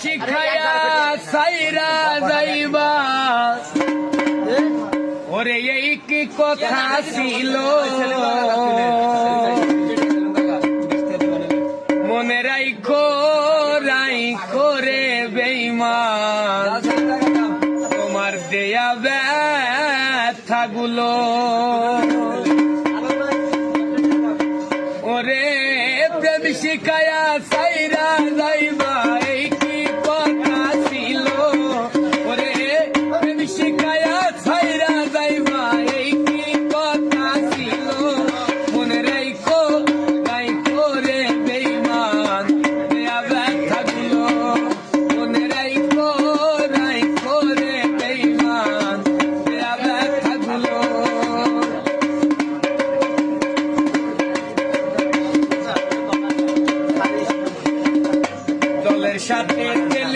শিখায়া সাইরা যাইবা ওরে এই কি কথা ছিল মনে রাইখো রাইখো রে বেঈমান তোমার দেয়া ব্যথাগুলো ওরে প্রেম শিখায়া সাইরা যাইবা এই কি কথা ছিল ওরে প্রেম শিখায়া সাইরা যাইবা এই কি কথা ছিল মনে রাইখো রাইখো রে বেঈমান দেয়া ব্যথাগুলো মনে রাইখো রাইখো রে বেঈমান দেয়া ব্যথাগুলো দলের সাথে তেল